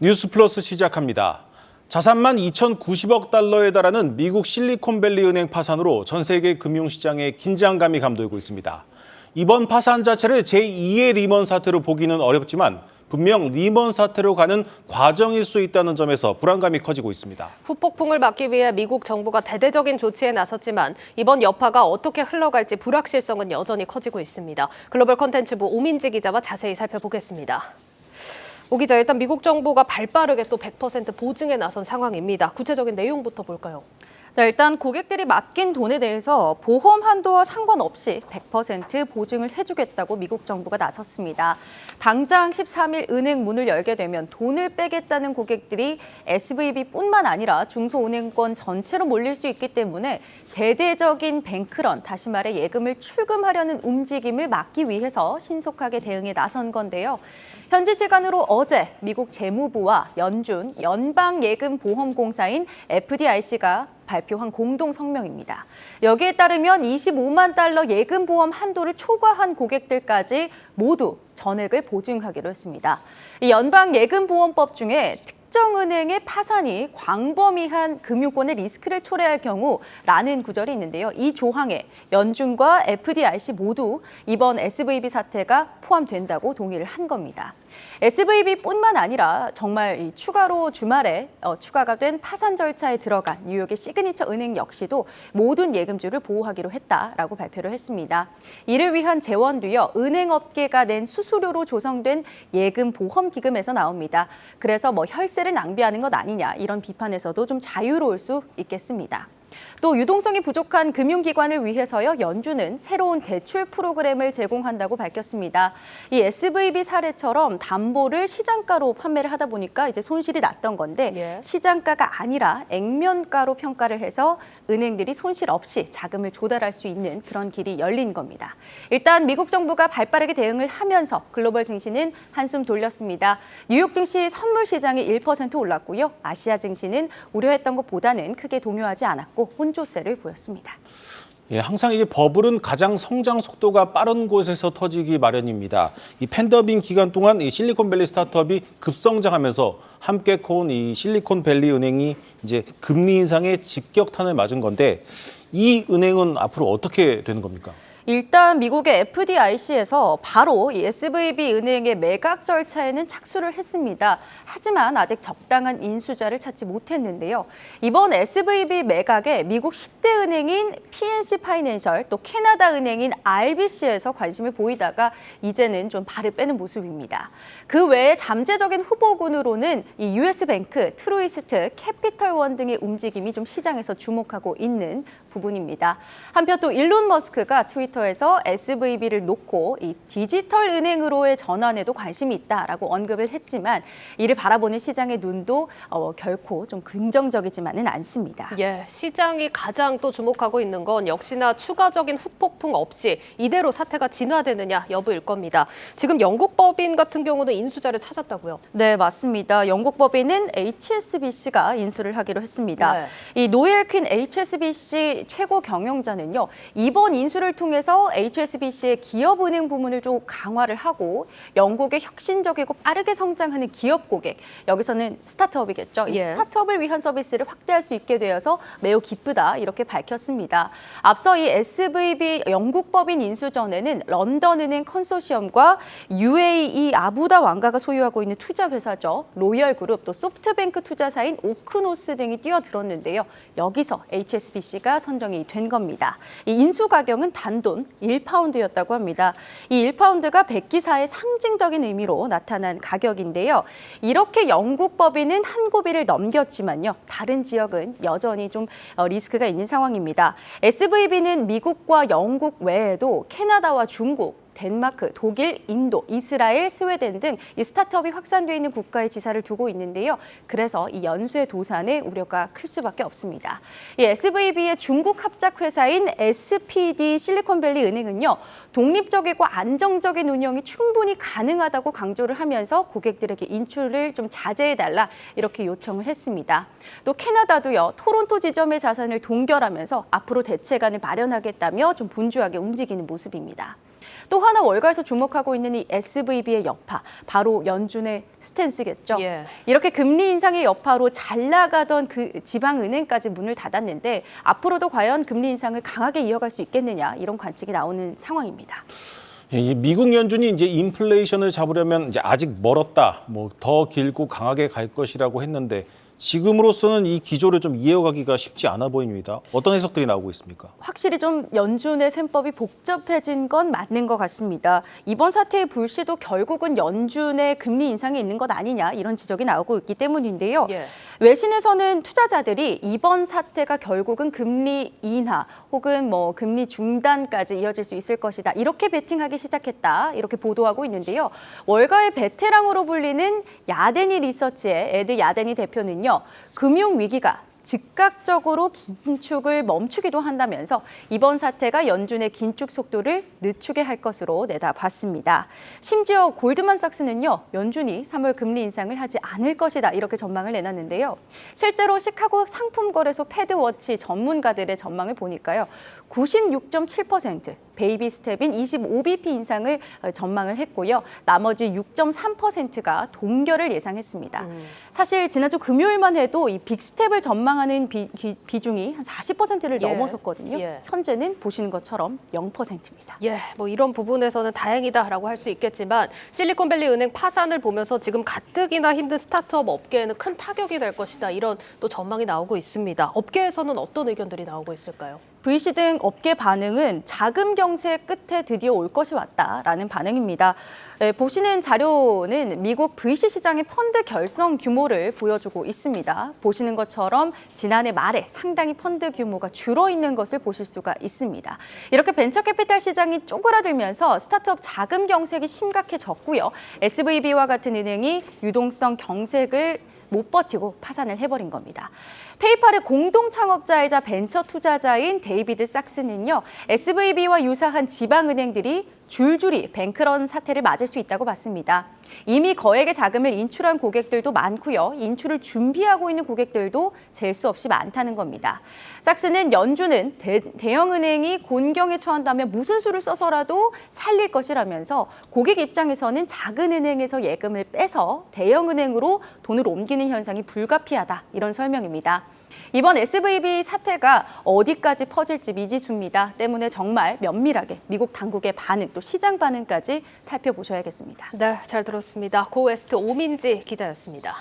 뉴스 플러스 시작합니다. 자산만 2,090억 달러에 달하는 미국 실리콘밸리 은행 파산으로 전 세계 금융시장에 긴장감이 감돌고 있습니다. 이번 파산 자체를 제2의 리먼 사태로 보기는 어렵지만 분명 리먼 사태로 가는 과정일 수 있다는 점에서 불안감이 커지고 있습니다. 후폭풍을 막기 위해 미국 정부가 대대적인 조치에 나섰지만 이번 여파가 어떻게 흘러갈지 불확실성은 여전히 커지고 있습니다. 글로벌 콘텐츠부 오민지 기자와 자세히 살펴보겠습니다. 오 기자, 일단 미국 정부가 발빠르게 또 100% 보증에 나선 상황입니다. 구체적인 내용부터 볼까요? 네, 일단 고객들이 맡긴 돈에 대해서 보험 한도와 상관없이 100% 보증을 해주겠다고 미국 정부가 나섰습니다. 당장 13일 은행 문을 열게 되면 돈을 빼겠다는 고객들이 SVB뿐만 아니라 중소은행권 전체로 몰릴 수 있기 때문에 대대적인 뱅크런, 다시 말해 예금을 출금하려는 움직임을 막기 위해서 신속하게 대응에 나선 건데요. 현지 시간으로 어제 미국 재무부와 연준, 연방예금보험공사인 FDIC가 발표한 공동 성명입니다. 여기에 따르면 25만 달러 예금보험 한도를 초과한 고객들까지 모두 전액을 보증하기로 했습니다. 이 연방예금보험법 중에 특정 은행의 파산이 광범위한 금융권의 리스크를 초래할 경우라는 구절이 있는데요. 이 조항에 연준과 FDIC 모두 이번 SVB 사태가 포함된다고 동의를 한 겁니다. SVB뿐만 아니라 정말 추가로 주말에 추가가 된 파산 절차에 들어간 뉴욕의 시그니처 은행 역시도 모든 예금주를 보호하기로 했다라고 발표를 했습니다. 이를 위한 재원도요, 은행업계가 낸 수수료로 조성된 예금보험기금에서 나옵니다. 그래서 혈세를 낭비하는 것 아니냐, 이런 비판에서도 좀 자유로울 수 있겠습니다. 또 유동성이 부족한 금융기관을 위해서요, 연준은 새로운 대출 프로그램을 제공한다고 밝혔습니다. 이 SVB 사례처럼 담보를 시장가로 판매를 하다 보니까 이제 손실이 났던 건데 시장가가 아니라 액면가로 평가를 해서 은행들이 손실 없이 자금을 조달할 수 있는 그런 길이 열린 겁니다. 일단 미국 정부가 발빠르게 대응을 하면서 글로벌 증시는 한숨 돌렸습니다. 뉴욕 증시 선물 시장이 1% 올랐고요. 아시아 증시는 우려했던 것보다는 크게 동요하지 않았고 혼조세를 보였습니다. 항상 이제 버블은 가장 성장 속도가 빠른 곳에서 터지기 마련입니다. 이 팬데믹 기간 동안 이 실리콘밸리 스타트업이 급성장하면서 함께 커온 이 실리콘밸리 은행이 이제 금리 인상에 직격탄을 맞은 건데 이 은행은 앞으로 어떻게 되는 겁니까? 일단 미국의 FDIC에서 바로 이 SVB 은행의 매각 절차에는 착수를 했습니다. 하지만 아직 적당한 인수자를 찾지 못했는데요. 이번 SVB 매각에 미국 10대 은행인 PNC 파이낸셜, 또 캐나다 은행인 RBC에서 관심을 보이다가 이제는 좀 발을 빼는 모습입니다. 그 외에 잠재적인 후보군으로는 이 US뱅크, 트루이스트, 캐피털원 등의 움직임이 좀 시장에서 주목하고 있는 부분입니다. 한편 또 일론 머스크가 트위터에서 SVB를 놓고 이 디지털 은행으로의 전환에도 관심이 있다라고 언급을 했지만 이를 바라보는 시장의 눈도 결코 좀 긍정적이지만은 않습니다. 시장이 가장 또 주목하고 있는 건 역시나 추가적인 후폭풍 없이 이대로 사태가 진화되느냐 여부일 겁니다. 지금 영국 법인 같은 경우는 인수자를 찾았다고요? 네, 맞습니다. 영국 법인은 HSBC가 인수를 하기로 했습니다. 이 노엘 퀸 HSBC 최고 경영자는요, 이번 인수를 통해서 HSBC의 기업은행 부문을 좀 강화를 하고 영국의 혁신적이고 빠르게 성장하는 기업 고객, 여기서는 스타트업이겠죠. 이 스타트업을 위한 서비스를 확대할 수 있게 되어서 매우 기쁘다, 이렇게 밝혔습니다. 앞서 이 SVB 영국 법인 인수 전에는 런던은행 컨소시엄과 UAE 아부다 왕가가 소유하고 있는 투자회사죠. 로열그룹, 또 소프트뱅크 투자사인 오크노스 등이 뛰어들었는데요. 여기서 HSBC가 선정이 된 겁니다. 이 인수 가격은 단돈 1파운드였다고 합니다. 이 1파운드가 백기사의 상징적인 의미로 나타난 가격인데요. 이렇게 영국 법인은 한 고비를 넘겼지만요. 다른 지역은 여전히 좀 리스크가 있는 상황입니다. SVB는 미국과 영국 외에도 캐나다와 중국, 덴마크, 독일, 인도, 이스라엘, 스웨덴 등 이 스타트업이 확산되어 있는 국가에 지사를 두고 있는데요. 그래서 이 연쇄 도산의 우려가 클 수밖에 없습니다. 이 SVB의 중국 합작 회사인 SPD 실리콘밸리 은행은요, 독립적이고 안정적인 운영이 충분히 가능하다고 강조를 하면서 고객들에게 인출을 좀 자제해달라, 이렇게 요청을 했습니다. 또 캐나다도요, 토론토 지점의 자산을 동결하면서 앞으로 대책안을 마련하겠다며 좀 분주하게 움직이는 모습입니다. 또 하나 월가에서 주목하고 있는 이 SVB의 여파, 바로 연준의 스탠스겠죠. 예. 이렇게 금리 인상의 여파로 잘 나가던 그 지방은행까지 문을 닫았는데 앞으로도 과연 금리 인상을 강하게 이어갈 수 있겠느냐 이런 관측이 나오는 상황입니다. 이 미국 연준이 이제 인플레이션을 잡으려면 이제 아직 멀었다, 뭐 더 길고 강하게 갈 것이라고 했는데 지금으로서는 이 기조를 좀 이어가기가 쉽지 않아 보입니다. 어떤 해석들이 나오고 있습니까? 확실히 좀 연준의 셈법이 복잡해진 건 맞는 것 같습니다. 이번 사태의 불씨도 결국은 연준의 금리 인상에 있는 것 아니냐 이런 지적이 나오고 있기 때문인데요. 예. 외신에서는 투자자들이 이번 사태가 결국은 금리 인하 혹은 뭐 금리 중단까지 이어질 수 있을 것이다. 이렇게 베팅하기 시작했다. 이렇게 보도하고 있는데요. 월가의 베테랑으로 불리는 야데니 리서치의 에드 야데니 대표는요. 금융위기가 즉각적으로 긴축을 멈추기도 한다면서 이번 사태가 연준의 긴축 속도를 늦추게 할 것으로 내다봤습니다. 심지어 골드만삭스는요, 연준이 3월 금리 인상을 하지 않을 것이다 이렇게 전망을 내놨는데요. 실제로 시카고 상품거래소 패드워치 전문가들의 전망을 보니까요, 96.7%, 베이비 스텝인 25bp 인상을 전망을 했고요. 나머지 6.3%가 동결을 예상했습니다. 사실 지난주 금요일만 해도 이 빅스텝을 전망하는 비중이 한 40%를 예. 넘어섰거든요. 예. 현재는 보시는 것처럼 0%입니다. 예, 뭐 이런 부분에서는 다행이다라고 할 수 있겠지만 실리콘밸리 은행 파산을 보면서 지금 가뜩이나 힘든 스타트업 업계에는 큰 타격이 될 것이다. 이런 또 전망이 나오고 있습니다. 업계에서는 어떤 의견들이 나오고 있을까요? VC 등 업계 반응은 자금 경세 끝에 드디어 올 것이 왔다라는 반응입니다. 보시는 자료는 미국 VC 시장의 펀드 결성 규모를 보여주고 있습니다. 보시는 것처럼 지난해 말에 상당히 펀드 규모가 줄어 있는 것을 보실 수가 있습니다. 이렇게 벤처 캐피탈 시장이 쪼그라들면서 스타트업 자금 경색이 심각해졌고요. SVB와 같은 은행이 유동성 경색을 못 버티고 파산을 해버린 겁니다. 페이팔의 공동 창업자이자 벤처 투자자인 데이비드 sak스는요, SVB와 유사한 지방은행들이 줄줄이 뱅크런 사태를 맞을 수 있다고 봤습니다. 이미 거액의 자금을 인출한 고객들도 많고요. 인출을 준비하고 있는 고객들도 셀 수 없이 많다는 겁니다. sak스는 연준은 대형은행이 곤경에 처한다면 무슨 수를 써서라도 살릴 것이라면서 고객 입장에서는 작은 은행에서 예금을 빼서 대형은행으로 돈을 옮기는 현상이 불가피하다. 이런 설명입니다. 이번 SVB 사태가 어디까지 퍼질지 미지수입니다. 때문에 정말 면밀하게 미국 당국의 반응, 또 시장 반응까지 살펴보셔야겠습니다. 네, 잘 들었습니다. 고웨스트 오민지 기자였습니다.